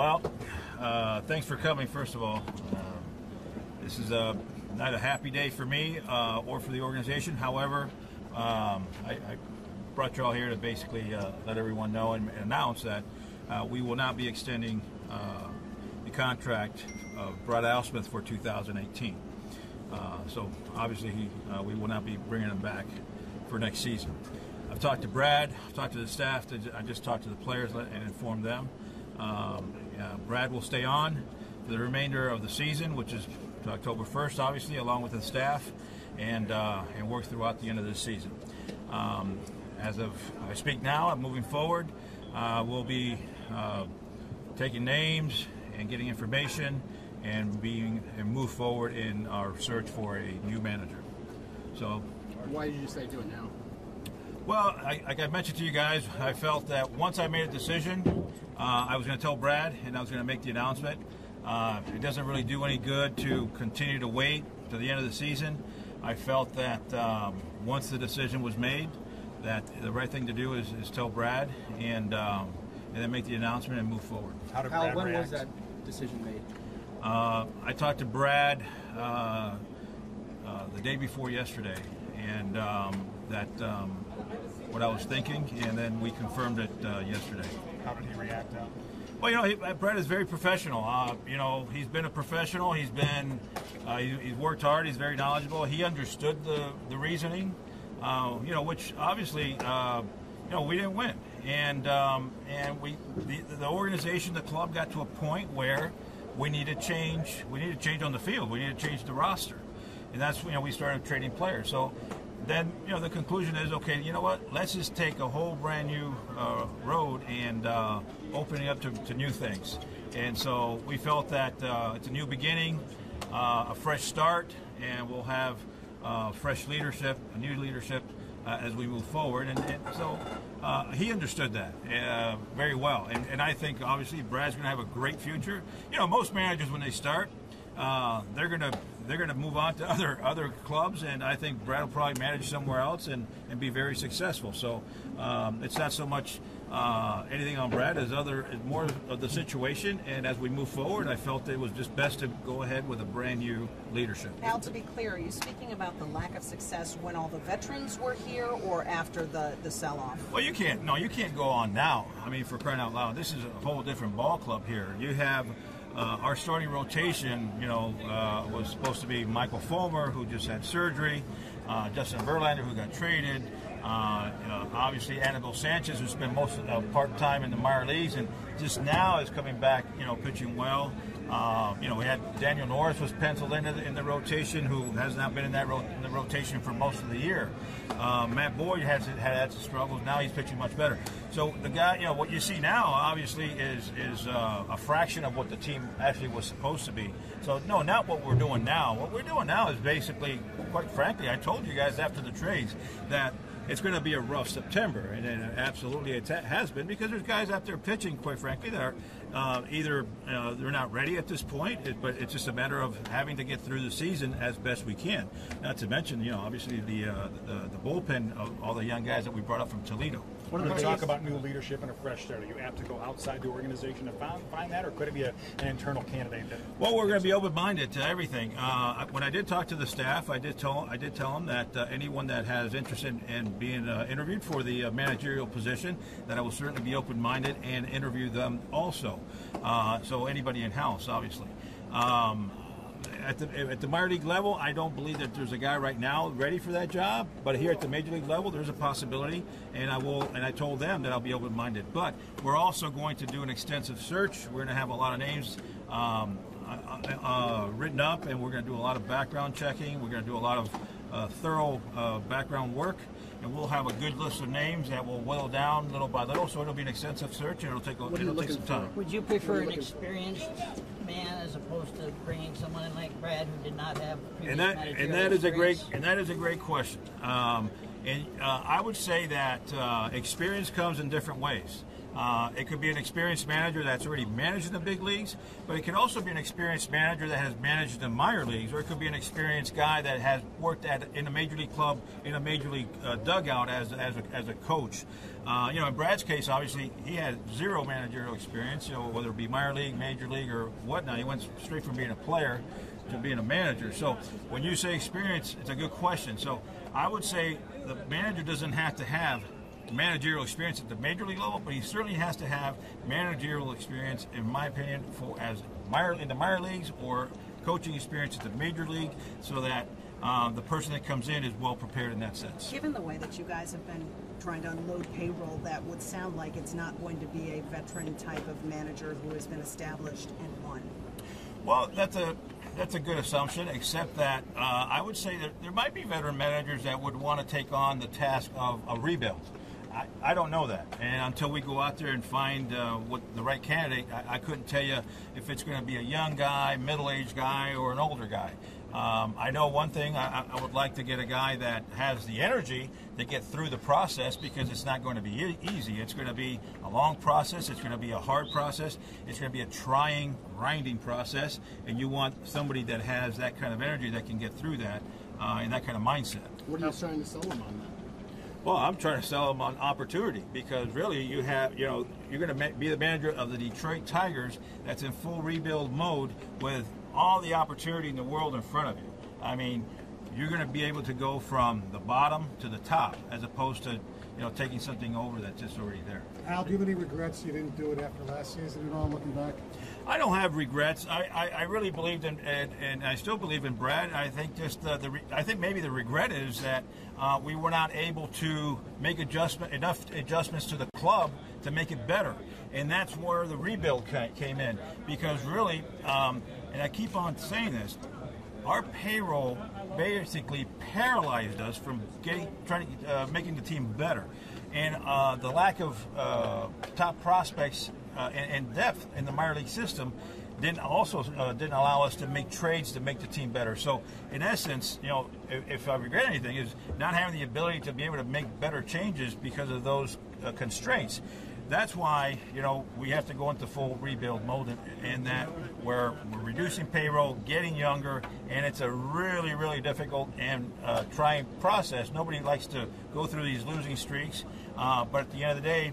Well, thanks for coming, first of all. This is not a happy day for me or for the organization. However, I brought you all here to basically let everyone know and announce that we will not be extending the contract of Brad Ausmus for 2018. So obviously we will not be bringing him back for next season. I've talked to Brad, I've talked to the staff, I just talked to the players and informed them. Brad will stay on for the remainder of the season, which is to October 1st, obviously, along with the staff, and work throughout the end of the season. As of I speak now, moving forward, we'll be taking names and getting information and move forward in our search for a new manager. So, why did you say do it now? Well, like I mentioned to you guys, I felt that once I made a decision, I was going to tell Brad and I was going to make the announcement. It doesn't really do any good to continue to wait to the end of the season. I felt that once the decision was made, that the right thing to do is tell Brad and then make the announcement and move forward. When was that decision made? I talked to Brad the day before yesterday, and what I was thinking, and then we confirmed it yesterday. How did he react now? Well, Brad is very professional. He's been a professional. He's worked hard. He's very knowledgeable. He understood the reasoning, which obviously, we didn't win, and the organization, the club, got to a point where we needed change. We needed change on the field. We needed to change the roster, and that's we started trading players. So then the conclusion is, okay, you know what? Let's just take a whole brand new road and opening up to new things. And so we felt that it's a new beginning, a fresh start, and we'll have fresh leadership, a new leadership as we move forward. And so he understood that very well. And I think obviously Brad's going to have a great future. Most managers when they start, they're going to move on to other clubs, and I think Brad will probably manage somewhere else and be very successful. So it's not so much anything on Brad as more of the situation. And as we move forward, I felt it was just best to go ahead with a brand new leadership. Al, to be clear, are you speaking about the lack of success when all the veterans were here, or after the sell-off? Well, you can't go on now. I mean, for crying out loud, this is a whole different ball club here. You have our starting rotation, was supposed to be Michael Fulmer, who just had surgery, Justin Verlander, who got traded, obviously Anibal Sanchez, who spent most of part-time in the minor leagues and just now is coming back, pitching well. We had Daniel Norris was penciled in the rotation, who has not been in the rotation for most of the year. Matt Boyd had some struggles. Now he's pitching much better. So the guy, what you see now, obviously, is a fraction of what the team actually was supposed to be. So no, not what we're doing now. What we're doing now is basically, quite frankly, I told you guys after the trades that it's going to be a rough September, and absolutely it has been, because there's guys out there pitching, quite frankly, that are either they're not ready at this point, but it's just a matter of having to get through the season as best we can. Not to mention, obviously the bullpen of all the young guys that we brought up from Toledo. When we talk about new leadership and a fresh start, are you apt to go outside the organization to find that, or could it be an internal candidate? Well, we're going to be open-minded to everything. When I did talk to the staff, I did tell them that anyone that has interest in being interviewed for the managerial position, that I will certainly be open-minded and interview them also. So anybody in-house, obviously. At the minor league level, I don't believe that there's a guy right now ready for that job. But here at the major league level, there's a possibility, and I told them that I'll be open-minded. But we're also going to do an extensive search. We're going to have a lot of names written up, and we're going to do a lot of background checking. We're going to do a lot of thorough background work, and we'll have a good list of names that will whittle down little by little. So it'll be an extensive search, and it'll take some time. Would you prefer an experienced man as opposed to bringing someone in like Brad, who did not have previous that is a great question. I would say that experience comes in different ways. It could be an experienced manager that's already managed in the big leagues, but it could also be an experienced manager that has managed in minor leagues, or it could be an experienced guy that has worked in a major league club, in a major league dugout as a coach. In Brad's case, obviously, he had zero managerial experience, whether it be minor league, major league, or whatnot. He went straight from being a player to being a manager. So when you say experience, it's a good question. So I would say the manager doesn't have to have managerial experience at the major league level, but he certainly has to have managerial experience, in my opinion, in the minor leagues, or coaching experience at the major league, so that the person that comes in is well prepared in that sense. Given the way that you guys have been trying to unload payroll, that would sound like it's not going to be a veteran type of manager who has been established and won. Well, that's a good assumption, except that I would say that there might be veteran managers that would want to take on the task of a rebuild. I don't know that, and until we go out there and find what the right candidate, I couldn't tell you if it's going to be a young guy, middle-aged guy, or an older guy. I know one thing, I would like to get a guy that has the energy to get through the process, because it's not going to be easy. It's going to be a long process. It's going to be a hard process. It's going to be a trying, grinding process, and you want somebody that has that kind of energy that can get through that and that kind of mindset. What are you trying to sell them on that? Well, I'm trying to sell them on opportunity, because really you're going to be the manager of the Detroit Tigers that's in full rebuild mode with all the opportunity in the world in front of you. I mean, you're going to be able to go from the bottom to the top, as opposed to taking something over that's just already there. Al, do you have any regrets you didn't do it after last season at all, looking back? I don't have regrets. I really believed in, and I still believe in Brad. I think I think maybe the regret is that we were not able to make enough adjustments to the club to make it better, and that's where the rebuild came in. Because really, and I keep on saying this, our payroll basically paralyzed us from making the team better, and the lack of top prospects and depth in the minor league system didn't allow us to make trades to make the team better. So in essence, if I regret anything, is not having the ability to be able to make better changes because of those constraints. That's why we have to go into full rebuild mode, in that where we're reducing payroll, getting younger, and it's a really, really difficult and trying process. Nobody likes to go through these losing streaks, but at the end of the day,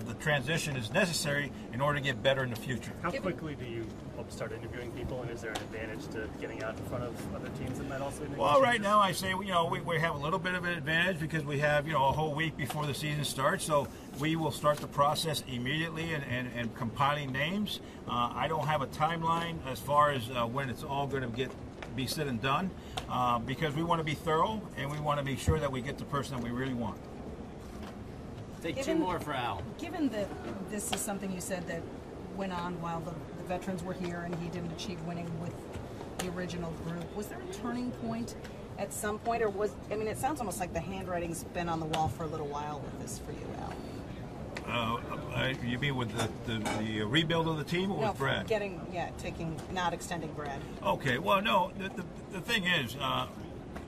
the transition is necessary in order to get better in the future. How quickly do you hope to start interviewing people, and is there an advantage to getting out in front of other teams that might also make Well, right now I say we have a little bit of an advantage, because we have a whole week before the season starts, so we will start the process immediately and compiling names. I don't have a timeline as far as when it's all going to be said and done, because we want to be thorough, and we want to make sure that we get the person that we really want. Take two more for Al. Given that this is something you said that went on while the veterans were here and he didn't achieve winning with the original group, was there a turning point at some point, or it sounds almost like the handwriting's been on the wall for a little while with this for you, Al? You mean with the rebuild of the team, or with Brad? Not extending Brad. Okay, well, no, the thing is,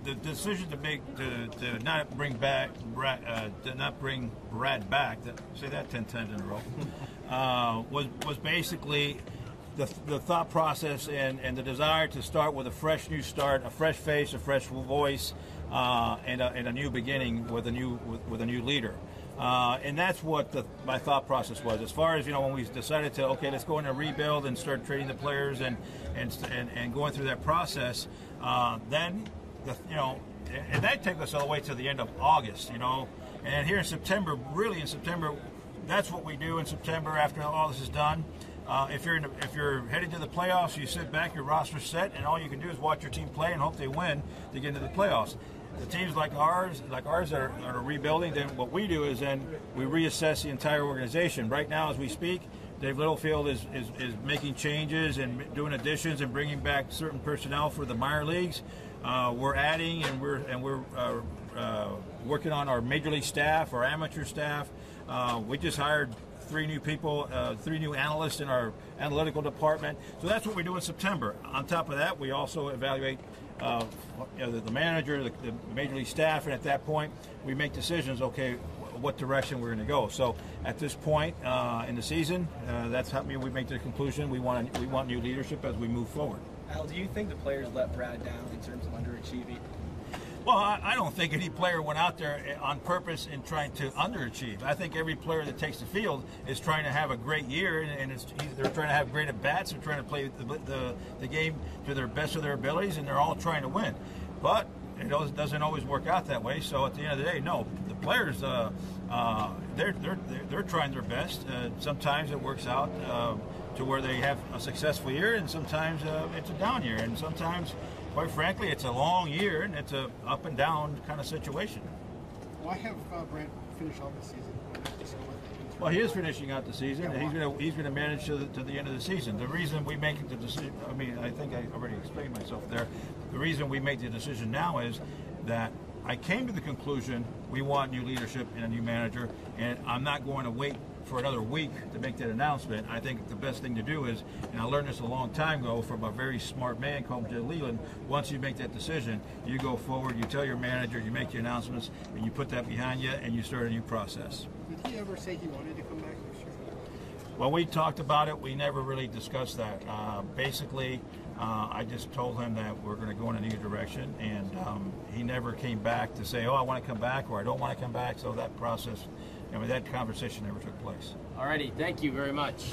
the decision to not bring back Brad, Brad back, say that 10 times in a row, was basically the thought process and the desire to start with a fresh new start, a fresh face, a fresh voice, and a new beginning with a new leader. And that's what my thought process was. As far as when we decided to let's go into a rebuild and start trading the players and going through that process, then and that took us all the way to the end of August, and here in September, that's what we do in September after all this is done. If you're headed to the playoffs, you sit back, your roster's set, and all you can do is watch your team play and hope they win to get into the playoffs. The teams like ours that are rebuilding, then what we do is then we reassess the entire organization. Right now, as we speak, Dave Littlefield is making changes and doing additions and bringing back certain personnel for the minor leagues. We're adding and we're working on our major league staff, our amateur staff. We just hired 3 new people, 3 new analysts in our analytical department. So that's what we do in September. On top of that, we also evaluate the manager, the major league staff, and at that point, we make decisions. Okay, what direction we're going to go. So at this point in the season, that's how we make the conclusion. We want new leadership as we move forward. Al, do you think the players let Brad down in terms of underachieving? Well, I don't think any player went out there on purpose in trying to underachieve. I think every player that takes the field is trying to have a great year, and they're trying to have great at-bats. They're trying to play the game to their best of their abilities, and they're all trying to win. But it doesn't always work out that way. So at the end of the day, no, the players they're trying their best. Sometimes it works out to where they have a successful year, and sometimes it's a down year, and sometimes, quite frankly, it's a long year and it's a up and down kind of situation. Why have Brad finish out the season? Well, he is finishing out the season, and he's gonna manage to the end of the season. The reason we make the decision, I mean, I think I already explained myself there. The reason we make the decision now is that I came to the conclusion we want new leadership and a new manager, and I'm not going to wait for another week to make that announcement. I think the best thing to do is, and I learned this a long time ago from a very smart man called Jed Leland, once you make that decision, you go forward, you tell your manager, you make your announcements, and you put that behind you, and you start a new process. Did he ever say he wanted to come back this year? Well, we talked about it. We never really discussed that. Basically, I just told him that we're going to go in a new direction, and he never came back to say, oh, I want to come back, or I don't want to come back. So that process, that conversation never took place. Alrighty, thank you very much.